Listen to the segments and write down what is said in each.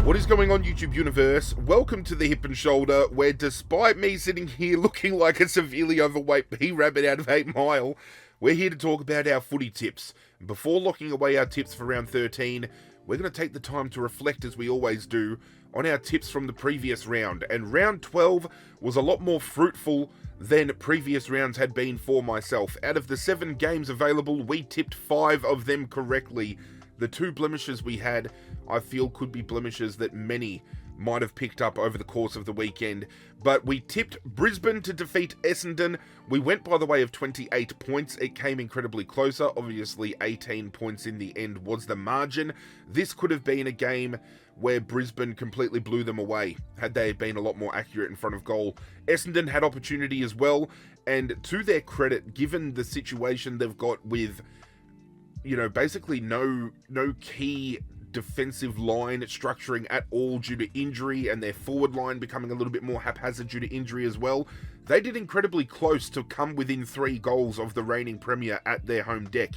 What is going on, YouTube universe? Welcome to the Hip and Shoulder, where despite me sitting here looking like a severely overweight pea-rabbit out of 8 Mile, we're here to talk about our footy tips. And before locking away our tips for round 13, we're going to take the time to reflect, as we always do, on our tips from the previous round. And round 12 was a lot more fruitful than previous rounds had been for myself. Out of the 7 games available, we tipped 5 of them correctly. The 2 blemishes we had, I feel, could be blemishes that many might have picked up over the course of the weekend. But we tipped Brisbane to defeat Essendon. We went by the way of 28 points. It came incredibly closer. Obviously, 18 points in the end was the margin. This could have been a game where Brisbane completely blew them away, had they been a lot more accurate in front of goal. Essendon had opportunity as well, and to their credit, given the situation they've got with, you know, basically no key defensive line structuring at all due to injury, and their forward line becoming a little bit more haphazard due to injury as well, they did incredibly close to come within 3 goals of the reigning premier at their home deck.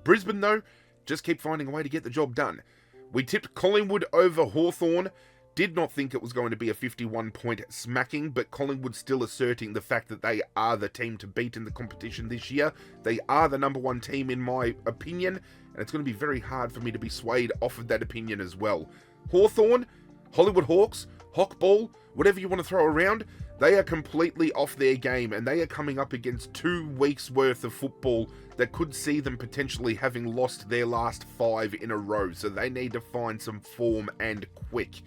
Brisbane, though, just keep finding a way to get the job done. We tipped Collingwood over Hawthorn. Did not think it was going to be a 51-point smacking, but Collingwood still asserting the fact that they are the team to beat in the competition this year. They are the number 1 team in my opinion, and it's going to be very hard for me to be swayed off of that opinion as well. Hawthorn, Hollywood Hawks, Hawkball, whatever you want to throw around, they are completely off their game, and they are coming up against 2 weeks worth of football that could see them potentially having lost their last 5 in a row, so they need to find some form and quick.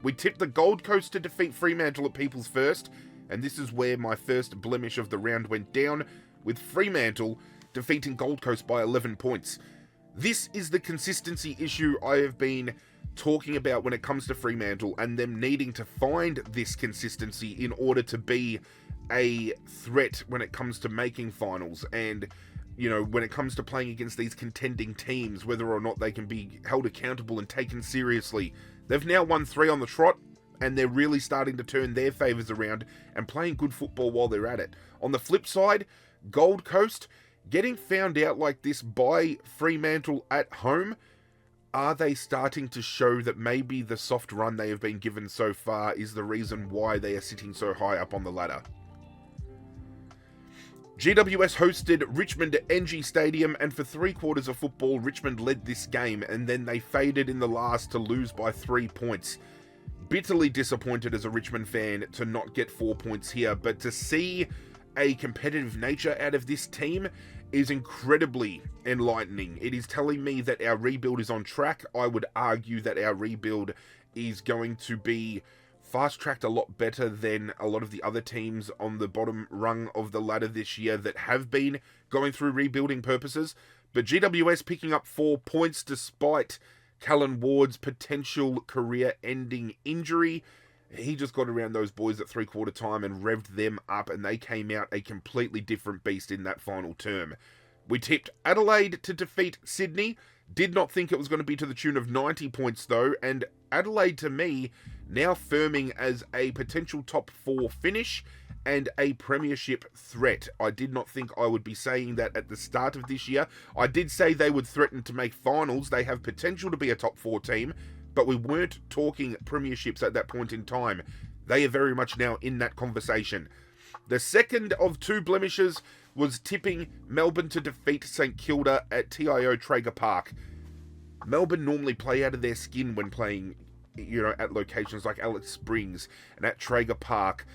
We tipped the Gold Coast to defeat Fremantle at People's First, and this is where my first blemish of the round went down, with Fremantle defeating Gold Coast by 11 points. This is the consistency issue I have been talking about when it comes to Fremantle, and them needing to find this consistency in order to be a threat when it comes to making finals, and, you know, when it comes to playing against these contending teams, whether or not they can be held accountable and taken seriously. They've now won 3 on the trot, and they're really starting to turn their favours around and playing good football while they're at it. On the flip side, Gold Coast, getting found out like this by Fremantle at home, are they starting to show that maybe the soft run they have been given so far is the reason why they are sitting so high up on the ladder? GWS hosted Richmond at NG Stadium, and for 3 quarters of football, Richmond led this game, and then they faded in the last to lose by 3 points. Bitterly disappointed as a Richmond fan to not get 4 points here, but to see a competitive nature out of this team is incredibly enlightening. It is telling me that our rebuild is on track. I would argue that our rebuild is going to be fast-tracked a lot better than a lot of the other teams on the bottom rung of the ladder this year that have been going through rebuilding purposes. But GWS picking up 4 points despite Callan Ward's potential career-ending injury. He just got around those boys at 3/4 time and revved them up, and they came out a completely different beast in that final term. We tipped Adelaide to defeat Sydney. Did not think it was going to be to the tune of 90 points though, and Adelaide to me now firming as a potential top 4 finish and a premiership threat. I did not think I would be saying that at the start of this year. I did say they would threaten to make finals. They have potential to be a top 4 team, but we weren't talking premierships at that point in time. They are very much now in that conversation. The second of 2 blemishes was tipping Melbourne to defeat St Kilda at TIO Traeger Park. Melbourne normally play out of their skin when playing, you know, at locations like Alice Springs and at Traeger Park.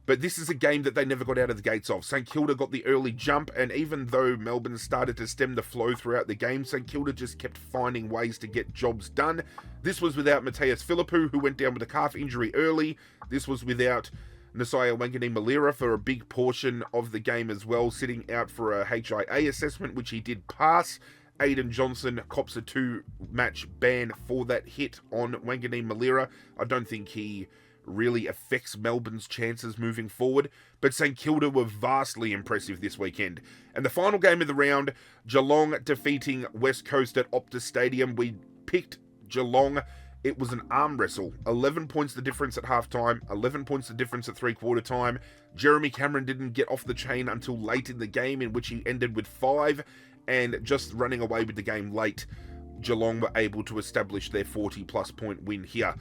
But this is a game that they never got out of the gates of. St Kilda got the early jump, and even though Melbourne started to stem the flow throughout the game, St Kilda just kept finding ways to get jobs done. This was without Mateus Philippou, who went down with a calf injury early. This was without Nasiah Wanganeen-Malira for a big portion of the game as well, sitting out for a HIA assessment, which he did pass. Aiden Johnson cops a 2-match ban for that hit on Wanganeen-Malira. I don't think he really affects Melbourne's chances moving forward, but St Kilda were vastly impressive this weekend. And the final game of the round, Geelong defeating West Coast at Optus Stadium. We picked Geelong. It was an arm wrestle. 11 points the difference at halftime, 11 points the difference at 3/4 time. Jeremy Cameron didn't get off the chain until late in the game, in which he ended with 5, and just running away with the game late, Geelong were able to establish their 40-plus point win here.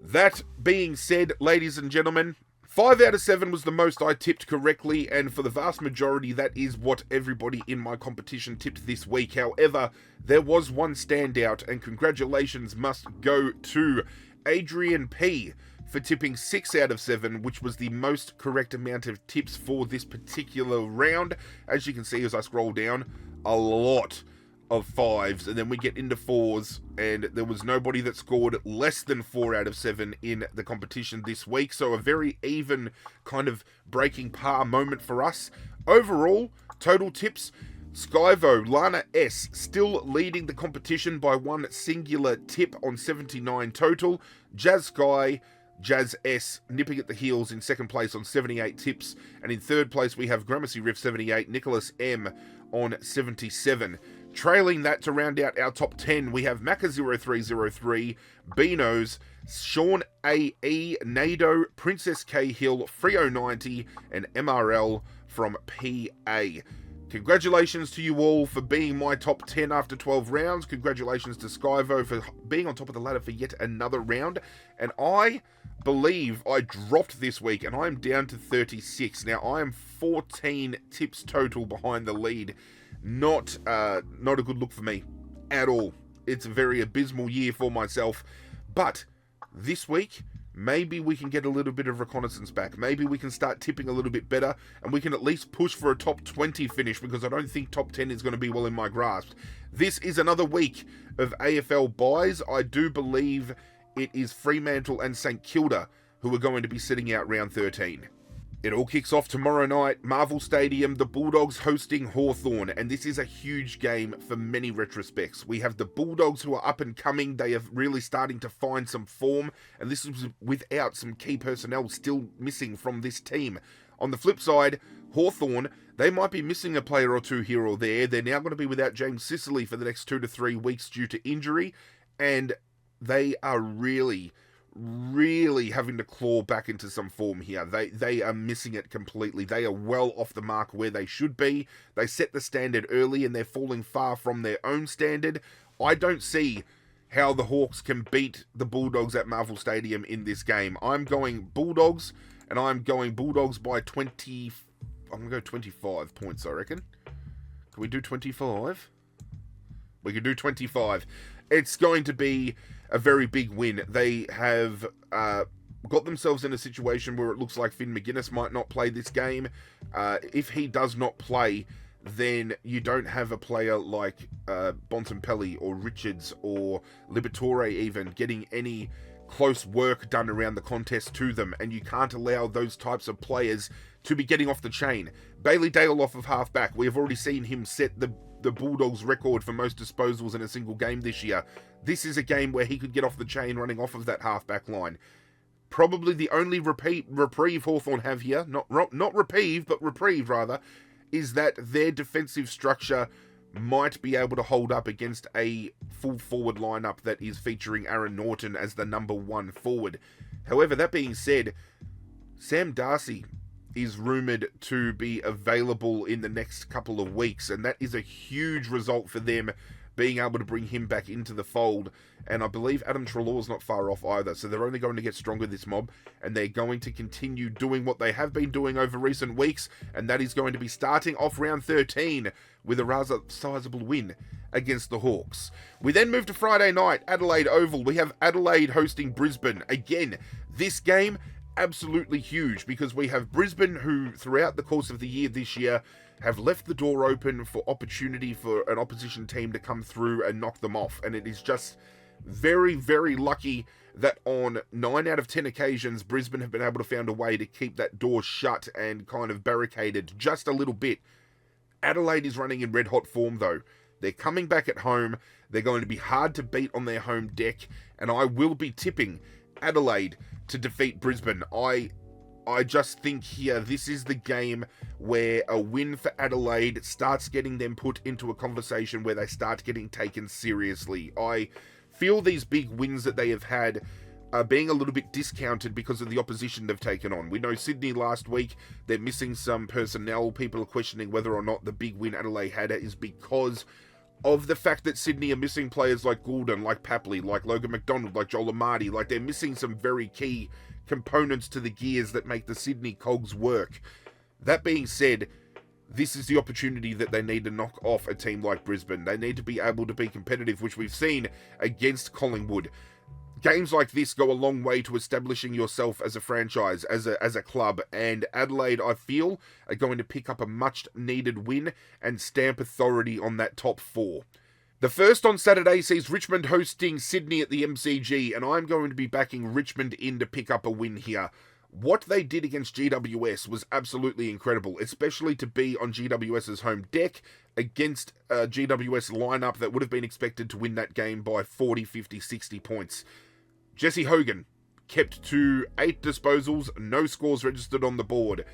That being said, ladies and gentlemen, 5 out of 7 was the most I tipped correctly, and for the vast majority, that is what everybody in my competition tipped this week. However, there was one standout, and congratulations must go to Adrian P. for tipping 6 out of 7, which was the most correct amount of tips for this particular round. As you can see as I scroll down, a lot of 5s, and then we get into 4s, and there was nobody that scored less than 4 out of 7 in the competition this week, so a very even kind of breaking par moment for us. Overall, total tips, Skyvo, Lana S, still leading the competition by one singular tip on 79 total. Jazz Sky, Jazz S nipping at the heels in second place on 78 tips, and in third place we have Gramercy Riff 78, Nicholas M on 77. Trailing that to round out our top 10, we have Macca0303, Beanos, Sean A.E., Nado, Princess K Hill, Frio90, and MRL from PA. Congratulations to you all for being my top 10 after 12 rounds. Congratulations to Skyvo for being on top of the ladder for yet another round. And I believe I dropped this week, and I'm down to 36. Now, I am 14 tips total behind the lead. Not a good look for me at all. It's a very abysmal year for myself. But this week, maybe we can get a little bit of reconnaissance back. Maybe we can start tipping a little bit better, and we can at least push for a top 20 finish, because I don't think top 10 is going to be well in my grasp. This is another week of AFL buys. I do believe it is Fremantle and St Kilda who are going to be sitting out round 13. It all kicks off tomorrow night, Marvel Stadium, the Bulldogs hosting Hawthorn, and this is a huge game for many retrospects. We have the Bulldogs who are up and coming, they are really starting to find some form, and this is without some key personnel still missing from this team. On the flip side, Hawthorn, they might be missing a player or two here or there. They're now going to be without James Sicily for the next 2 to 3 weeks due to injury, and they are really having to claw back into some form here. They are missing it completely. They are well off the mark where they should be. They set the standard early and they're falling far from their own standard. I don't see how the Hawks can beat the Bulldogs at Marvel Stadium in this game. I'm going Bulldogs, and I'm going Bulldogs by 20... I'm going to go 25 points, I reckon. Can we do 25? We can do 25. It's going to be a very big win. They have got themselves in a situation where it looks like Finn McGuinness might not play this game. If he does not play, then you don't have a player like Bontempelli or Richards or Liberatore even getting any close work done around the contest to them, and you can't allow those types of players to be getting off the chain. Bailey Dale off of half-back. We have already seen him set the Bulldogs record for most disposals in a single game this year. This is a game where he could get off the chain running off of that half-back line. Probably the only reprieve Hawthorn have here, not reprieve, but reprieve rather, is that their defensive structure might be able to hold up against a full forward lineup that is featuring Aaron Norton as the number 1 forward. However, that being said, Sam Darcy is rumoured to be available in the next couple of weeks, and that is a huge result for them, being able to bring him back into the fold. And I believe Adam Treloar's not far off either, so they're only going to get stronger, this mob, and they're going to continue doing what they have been doing over recent weeks, and that is going to be starting off round 13 with a rather sizable win against the Hawks. We then move to Friday night, Adelaide Oval. We have Adelaide hosting Brisbane. Again, this game absolutely huge, because we have Brisbane, who throughout the course of the year this year have left the door open for opportunity for an opposition team to come through and knock them off, and it is just very lucky that on 9 out of 10 occasions Brisbane have been able to find a way to keep that door shut and kind of barricaded just a little bit. Adelaide is running in red hot form though. They're coming back at home. They're going to be hard to beat on their home deck, and I will be tipping Adelaide to defeat Brisbane. I just think here, this is the game where a win for Adelaide starts getting them put into a conversation where they start getting taken seriously. I feel these big wins that they have had are being a little bit discounted because of the opposition they've taken on. We know Sydney last week, they're missing some personnel. People are questioning whether or not the big win Adelaide had is because of the fact that Sydney are missing players like Goulden, like Papley, like Logan McDonald, like Joel Amati. Like, they're missing some very key components to the gears that make the Sydney cogs work. That being said, this is the opportunity that they need to knock off a team like Brisbane. They need to be able to be competitive, which we've seen against Collingwood. Games like this go a long way to establishing yourself as a franchise, as a club, and Adelaide, I feel, are going to pick up a much-needed win and stamp authority on that top four. The first on Saturday sees Richmond hosting Sydney at the MCG, and I'm going to be backing Richmond in to pick up a win here. What they did against GWS was absolutely incredible, especially to be on GWS's home deck against a GWS lineup that would have been expected to win that game by 40, 50, 60 points. Jesse Hogan kept to 8 disposals, no scores registered on the board.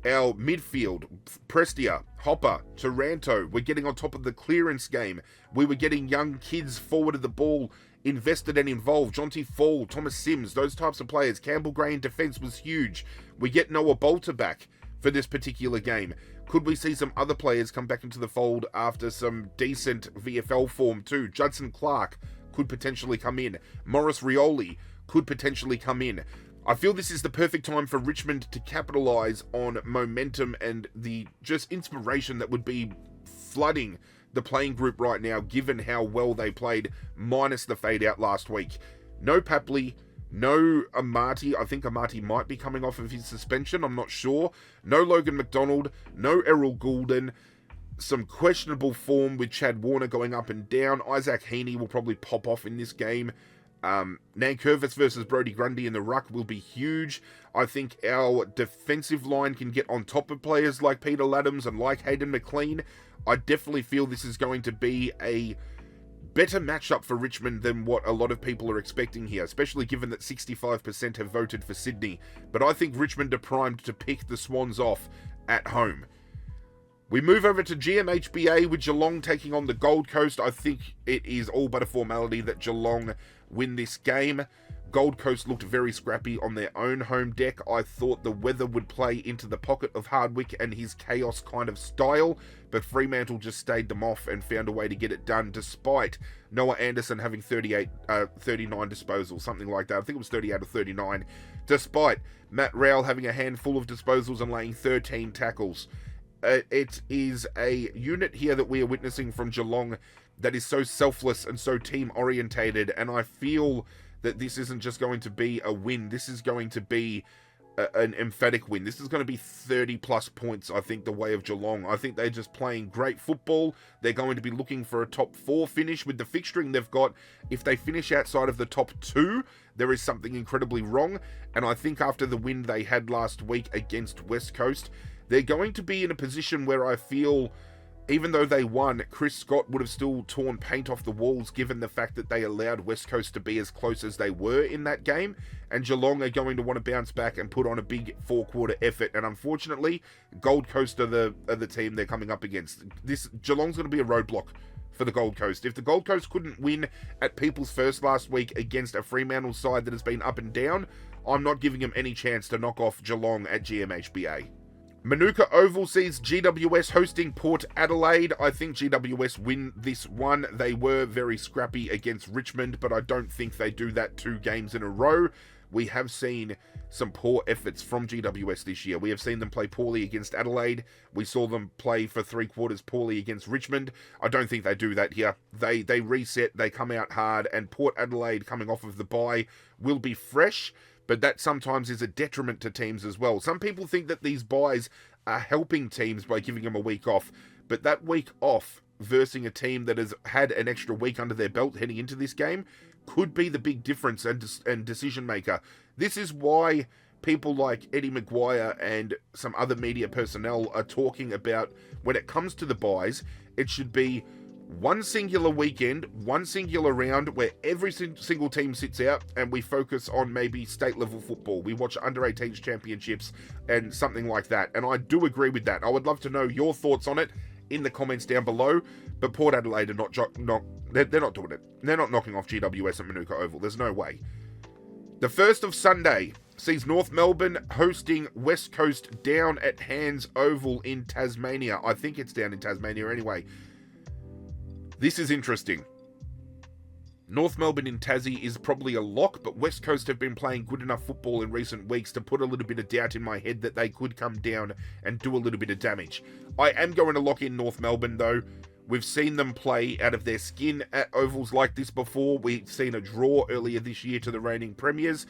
Our midfield, Prestia, Hopper, Taranto, were getting on top of the clearance game. We were getting young kids forward of the ball, invested and involved. Jonty Fall, Thomas Sims, those types of players. Campbell Gray in defence was huge. We get Noah Bolter back for this particular game. Could we see some other players come back into the fold after some decent VFL form too? Judson Clark could potentially come in. Morris Rioli could potentially come in. I feel this is the perfect time for Richmond to capitalise on momentum and the just inspiration that would be flooding the playing group right now, given how well they played, minus the fade out last week. No Papley, no Amati. I think Amati might be coming off of his suspension, I'm not sure. No Logan McDonald, no Errol Goulden. Some questionable form with Chad Warner going up and down. Isaac Heaney will probably pop off in this game. Nankervis versus Brodie Grundy in the ruck will be huge. I think our defensive line can get on top of players like Peter Laddams and like Hayden McLean. I definitely feel this is going to be a better matchup for Richmond than what a lot of people are expecting here, especially given that 65% have voted for Sydney. But I think Richmond are primed to pick the Swans off at home. We move over to GMHBA with Geelong taking on the Gold Coast. I think it is all but a formality that Geelong win this game. Gold Coast looked very scrappy on their own home deck. I thought the weather would play into the pocket of Hardwick and his chaos kind of style, but Fremantle just stayed them off and found a way to get it done, despite Noah Anderson having 39 disposals, something like that. I think it was 38 or 39, despite Matt Rowell having a handful of disposals and laying 13 tackles. It is a unit here that we are witnessing from Geelong that is so selfless and so team-orientated, and I feel that this isn't just going to be a win. This is going to be an emphatic win. This is going to be 30-plus points, I think, the way of Geelong. I think they're just playing great football. They're going to be looking for a top 4 finish with the fixturing they've got. If they finish outside of the top 2, there is something incredibly wrong, and I think after the win they had last week against West Coast, they're going to be in a position where I feel, even though they won, Chris Scott would have still torn paint off the walls given the fact that they allowed West Coast to be as close as they were in that game, and Geelong are going to want to bounce back and put on a big 4-quarter effort, and unfortunately, Gold Coast are the team they're coming up against. Geelong's going to be a roadblock for the Gold Coast. If the Gold Coast couldn't win at People's First last week against a Fremantle side that has been up and down, I'm not giving them any chance to knock off Geelong at GMHBA. Manuka Oval sees GWS hosting Port Adelaide. I think GWS win this one. They were very scrappy against Richmond, but I don't think they do that 2 games in a row. We have seen some poor efforts from GWS this year. We have seen them play poorly against Adelaide. We saw them play for 3 quarters poorly against Richmond. I don't think they do that here. They reset, they come out hard, and Port Adelaide, coming off of the bye, will be fresh, but that sometimes is a detriment to teams as well. Some people think that these buys are helping teams by giving them a week off, but that week off versus a team that has had an extra week under their belt heading into this game could be the big difference and decision maker. This is why people like Eddie Maguire and some other media personnel are talking about, when it comes to the buys, it should be one singular weekend, one singular round where every single team sits out and we focus on maybe state level football. We watch under-18s championships and something like that. And I do agree with that. I would love to know your thoughts on it in the comments down below. But Port Adelaide are they're not doing it. They're not knocking off GWS at Manuka Oval. There's no way. The first of Sunday sees North Melbourne hosting West Coast down at Hands Oval in Tasmania. I think it's down in Tasmania anyway. This is interesting. North Melbourne in Tassie is probably a lock, but West Coast have been playing good enough football in recent weeks to put a little bit of doubt in my head that they could come down and do a little bit of damage. I am going to lock in North Melbourne though. We've seen them play out of their skin at ovals like this before. We've seen a draw earlier this year to the reigning premiers.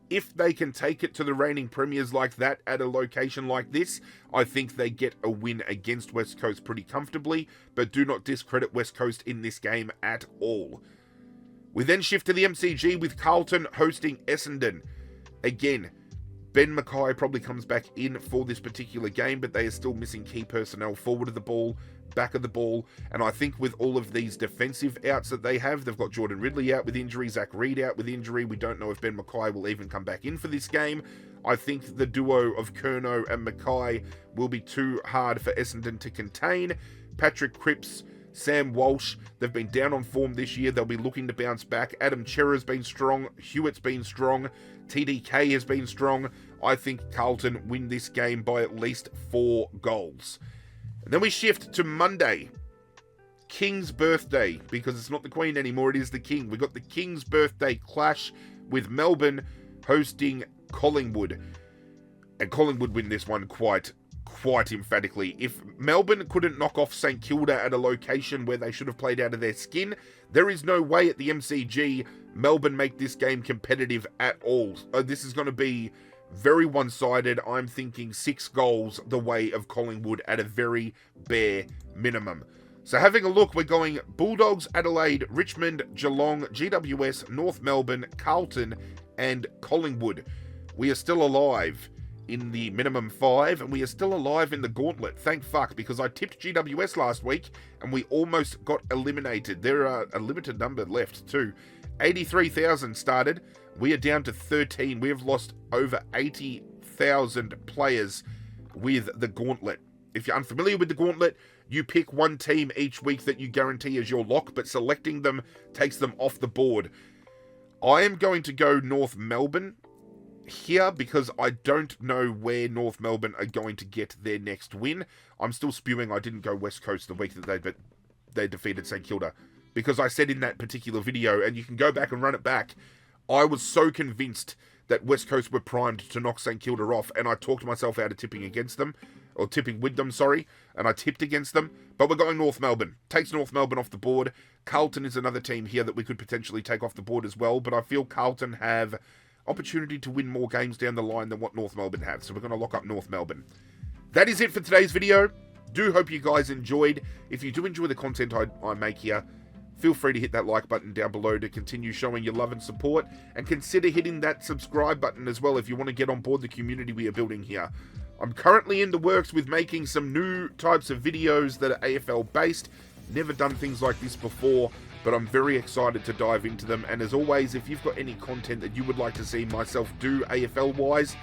If they can take it to the reigning premiers like that at a location like this, I think they get a win against West Coast pretty comfortably, but do not discredit West Coast in this game at all. We then shift to the MCG with Carlton hosting Essendon. Again, Ben Mackay probably comes back in for this particular game, but they are still missing key personnel forward of the ball, back of the ball, and I think with all of these defensive outs that they have, they've got Jordan Ridley out with injury, Zach Reed out with injury. We don't know if Ben Mackay will even come back in for this game. I think the duo of Curnow and Mackay will be too hard for Essendon to contain. Patrick Cripps, Sam Walsh, they've been down on form this year. They'll be looking to bounce back. Adam Cherra's been strong. Hewitt's been strong. TDK has been strong. I think Carlton win this game by at least 4 goals. And then we shift to Monday. King's birthday, because it's not the Queen anymore, it is the King. We've got the King's birthday clash with Melbourne hosting Collingwood. And Collingwood win this one quite emphatically. If Melbourne couldn't knock off St Kilda at a location where they should have played out of their skin, there is no way at the MCG Melbourne make this game competitive at all. This is going to be very one-sided. I'm thinking 6 goals the way of Collingwood at a very bare minimum. So having a look, we're going Bulldogs, Adelaide, Richmond, Geelong, GWS, North Melbourne, Carlton, and Collingwood. We are still alive in the minimum 5, and we are still alive in the gauntlet. Thank fuck, because I tipped GWS last week, and we almost got eliminated. There are a limited number left, too. 83,000 started. We are down to 13. We have lost over 80,000 players with the gauntlet. If you're unfamiliar with the gauntlet, you pick one team each week that you guarantee as your lock, but selecting them takes them off the board. I am going to go North Melbourne here because I don't know where North Melbourne are going to get their next win. I'm still spewing I didn't go West Coast the week that they defeated St Kilda, because I said in that particular video, and you can go back and run it back, I was so convinced that West Coast were primed to knock St Kilda off, and I talked myself out of tipping against them, or tipping with them, sorry, and I tipped against them. But we're going North Melbourne. Takes North Melbourne off the board. Carlton is another team here that we could potentially take off the board as well, but I feel Carlton have opportunity to win more games down the line than what North Melbourne have, so we're going to lock up North Melbourne. That is it for today's video. Do hope you guys enjoyed. If you do enjoy the content I make here, feel free to hit that like button down below to continue showing your love and support, and consider hitting that subscribe button as well if you want to get on board the community we are building here. I'm currently in the works with making some new types of videos that are AFL based. Never done things like this before, but I'm very excited to dive into them. And as always, if you've got any content that you would like to see myself do AFL wise,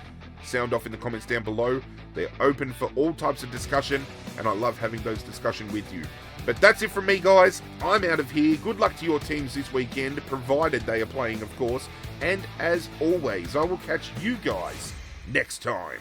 sound off in the comments down below. They're open for all types of discussion, and I love having those discussions with you. But that's it from me, guys. I'm out of here. Good luck to your teams this weekend, provided they are playing, of course. And as always, I will catch you guys next time.